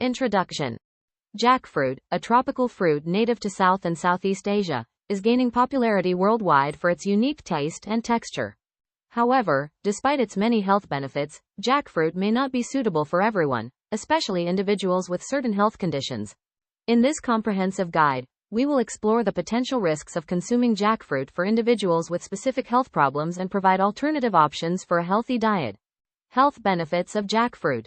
Introduction. Jackfruit, a tropical fruit native to South and Southeast Asia, is gaining popularity worldwide for its unique taste and texture. However, despite its many health benefits, jackfruit may not be suitable for everyone, especially individuals with certain health conditions. In this comprehensive guide, we will explore the potential risks of consuming jackfruit for individuals with specific health problems and provide alternative options for a healthy diet. Health benefits of jackfruit.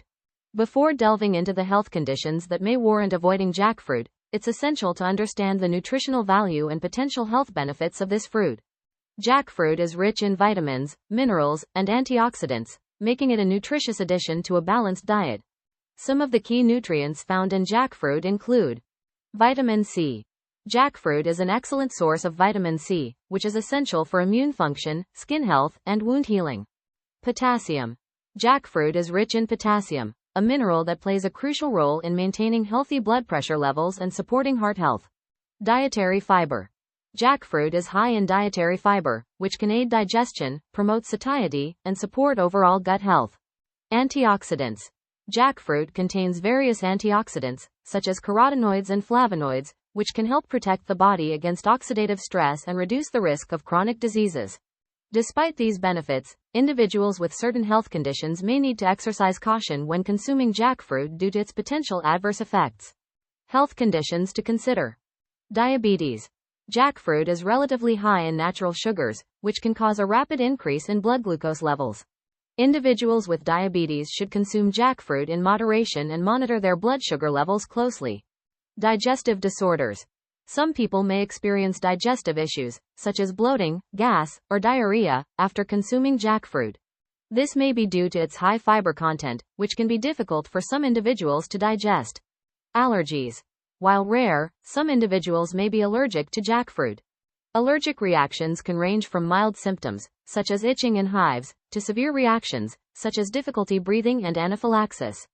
Before delving into the health conditions that may warrant avoiding jackfruit, it's essential to understand the nutritional value and potential health benefits of this fruit. Jackfruit is rich in vitamins, minerals, and antioxidants, making it a nutritious addition to a balanced diet. Some of the key nutrients found in jackfruit include vitamin C. Jackfruit is an excellent source of vitamin C, which is essential for immune function, skin health, and wound healing. Potassium. Jackfruit is rich in potassium, a mineral that plays a crucial role in maintaining healthy blood pressure levels and supporting heart health. Dietary fiber. Jackfruit is high in dietary fiber, which can aid digestion, promote satiety, and support overall gut health. Antioxidants. Jackfruit contains various antioxidants, such as carotenoids and flavonoids, which can help protect the body against oxidative stress and reduce the risk of chronic diseases. Despite these benefits, individuals with certain health conditions may need to exercise caution when consuming jackfruit due to its potential adverse effects. Health conditions to consider. Diabetes. Jackfruit is relatively high in natural sugars, which can cause a rapid increase in blood glucose levels. Individuals with diabetes should consume jackfruit in moderation and monitor their blood sugar levels closely. Digestive disorders. Some people may experience digestive issues, such as bloating, gas, or diarrhea, after consuming jackfruit. This may be due to its high fiber content, which can be difficult for some individuals to digest. Allergies. While rare, some individuals may be allergic to jackfruit. Allergic reactions can range from mild symptoms, such as itching and hives, to severe reactions, such as difficulty breathing and anaphylaxis.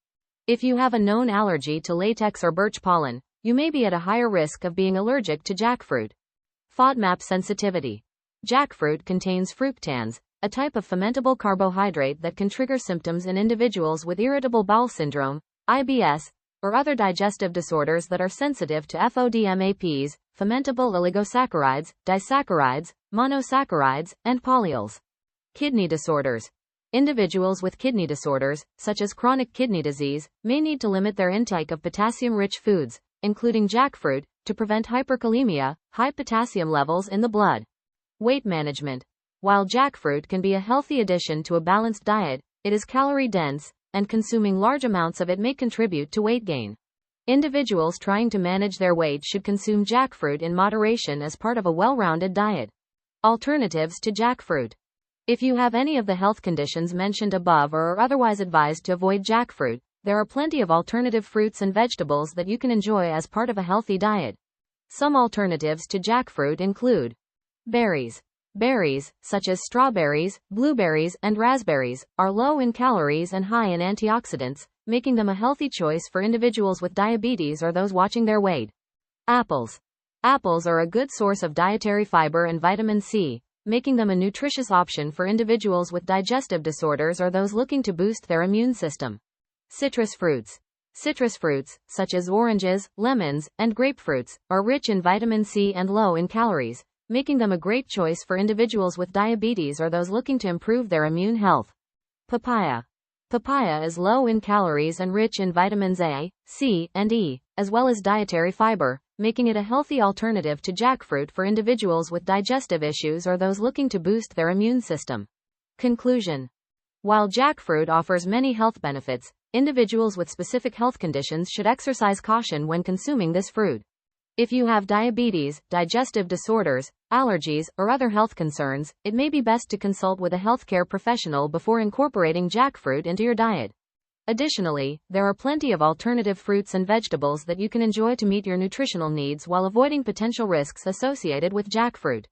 If you have a known allergy to latex or birch pollen, you may be at a higher risk of being allergic to jackfruit. FODMAP sensitivity. Jackfruit contains fructans, a type of fermentable carbohydrate that can trigger symptoms in individuals with irritable bowel syndrome, IBS, or other digestive disorders that are sensitive to FODMAPs, fermentable oligosaccharides, disaccharides, monosaccharides, and polyols. Kidney disorders. Individuals with kidney disorders, such as chronic kidney disease, may need to limit their intake of potassium-rich foods, including jackfruit, to prevent hyperkalemia, high potassium levels in the blood. Weight management. While jackfruit can be a healthy addition to a balanced diet, it is calorie-dense, and consuming large amounts of it may contribute to weight gain. Individuals trying to manage their weight should consume jackfruit in moderation as part of a well-rounded diet. Alternatives to jackfruit. If you have any of the health conditions mentioned above or are otherwise advised to avoid jackfruit, there are plenty of alternative fruits and vegetables that you can enjoy as part of a healthy diet. Some alternatives to jackfruit include berries. Berries, such as strawberries, blueberries, and raspberries, are low in calories and high in antioxidants, making them a healthy choice for individuals with diabetes or those watching their weight. Apples. Apples are a good source of dietary fiber and vitamin C, making them a nutritious option for individuals with digestive disorders or those looking to boost their immune system. Citrus fruits. Citrus fruits, such as oranges, lemons, and grapefruits, are rich in vitamin C and low in calories, making them a great choice for individuals with diabetes or those looking to improve their immune health. Papaya. Papaya is low in calories and rich in vitamins A, C, and E, as well as dietary fiber, making it a healthy alternative to jackfruit for individuals with digestive issues or those looking to boost their immune system. Conclusion. While jackfruit offers many health benefits, individuals with specific health conditions should exercise caution when consuming this fruit. If you have diabetes, digestive disorders, allergies, or other health concerns, it may be best to consult with a healthcare professional before incorporating jackfruit into your diet. Additionally, there are plenty of alternative fruits and vegetables that you can enjoy to meet your nutritional needs while avoiding potential risks associated with jackfruit.